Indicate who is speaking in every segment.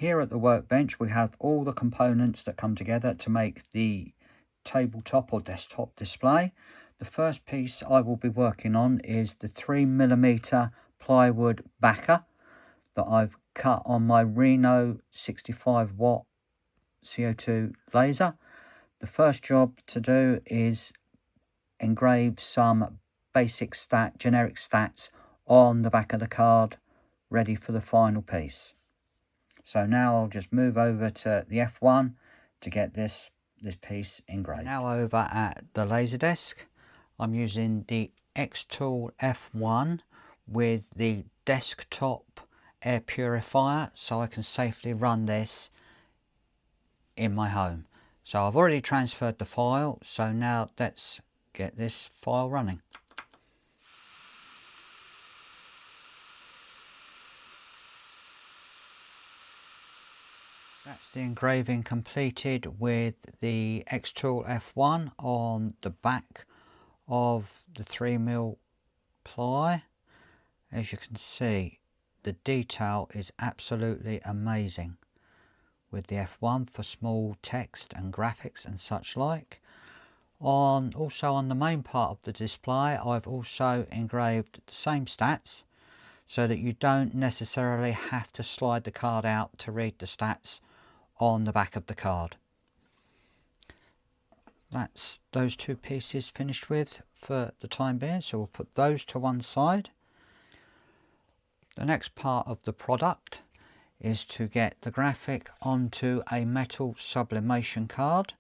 Speaker 1: Here at the workbench we have all the components that come together to make the tabletop or desktop display. The first piece I will be working on is the 3mm plywood backer that I've cut on my Reno 65W CO2 laser. The first job to do is engrave some basic generic stats on the back of the card, ready for the final piece. So now I'll just move over to the F1 to get this piece engraved. Now over at the Laserdisc, I'm using the xTool F1 with the desktop air purifier so I can safely run this in my home. So I've already transferred the file, so now let's get this file running. That's the engraving completed with the xTool F1 on the back of the 3mm ply. As you can see, the detail is absolutely amazing with the F1 for small text and graphics and such like. Also on the main part of the display, I've also engraved the same stats so that you don't necessarily have to slide the card out to read the stats on the back of the card. That's those two pieces finished with for the time being, so we'll put those to one side. The next part of the product is to get the graphic onto a metal sublimation card,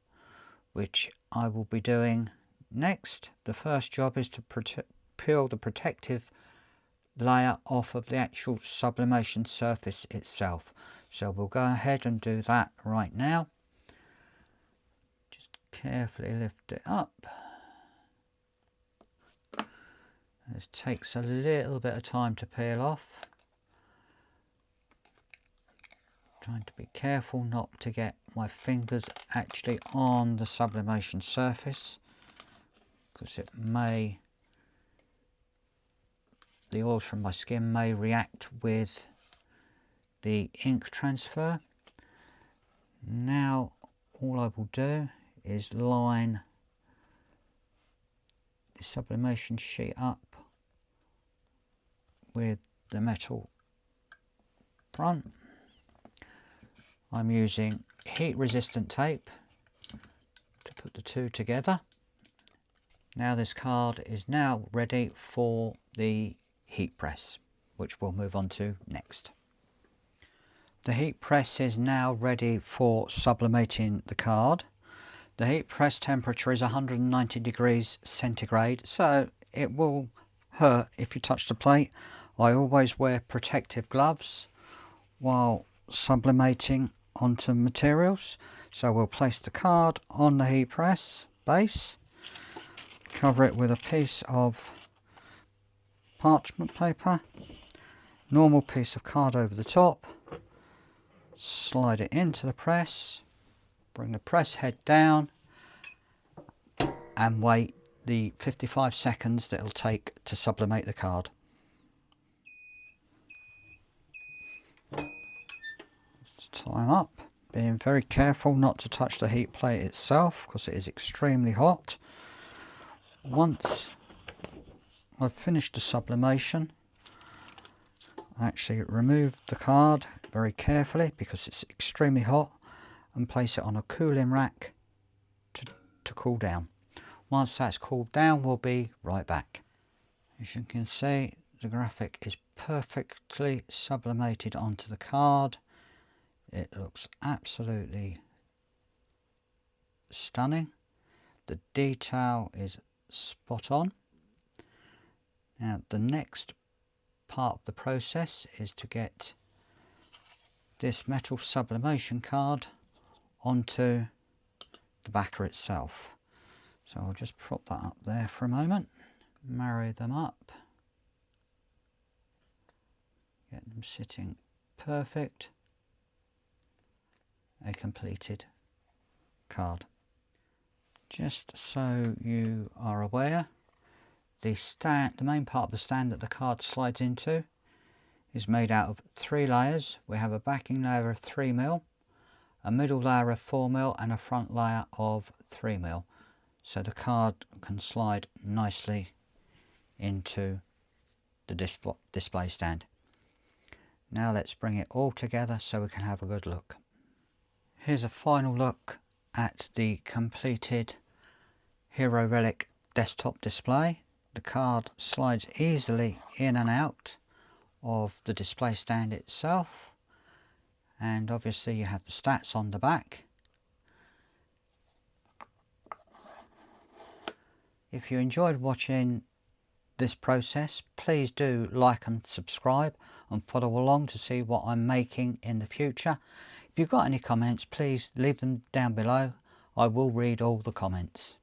Speaker 1: which I will be doing next. The first job is to peel the protective layer off of the actual sublimation surface itself. So we'll go ahead and do that right now. Just carefully lift it up. This takes a little bit of time to peel off. Trying to be careful not to get my fingers actually on the sublimation surface, because the oils from my skin may react with the ink transfer. Now all I will do is line the sublimation sheet up with the metal front. I'm using heat resistant tape to put the two together. Now this card is now ready for the heat press, which we'll move on to next. The heat press is now ready for sublimating the card. The heat press temperature is 190 degrees centigrade, so it will hurt if you touch the plate. I always wear protective gloves while sublimating onto materials. So we'll place the card on the heat press base, cover it with a piece of parchment paper, normal piece of card over the top, slide it into the press, bring the press head down and wait the 55 seconds that it'll take to sublimate the card. Time up, being very careful not to touch the heat plate itself because it is extremely hot. Once I've finished the sublimation, I actually remove the card very carefully because it's extremely hot and place it on a cooling rack to cool down. Once that's cooled down, we'll be right back. As you can see, the graphic is perfectly sublimated onto the card. It looks absolutely stunning. The detail is spot on. Now the next part of the process is to get this metal sublimation card onto the backer itself. So I'll just prop that up there for a moment, marry them up, get them sitting perfect. A completed card. Just so you are aware, the main part of the stand that the card slides into is made out of 3 layers. We have a backing layer of 3mm, a middle layer of 4mm and a front layer of 3mm. So the card can slide nicely into the display stand. Now let's bring it all together so we can have a good look. Here's a final look at the completed Hero Relic desktop display. The card slides easily in and out of the display stand itself, and obviously you have the stats on the back. If you enjoyed watching this process, please do like and subscribe and follow along to see what I'm making in the future. If you've got any comments, please leave them down below. I will read all the comments.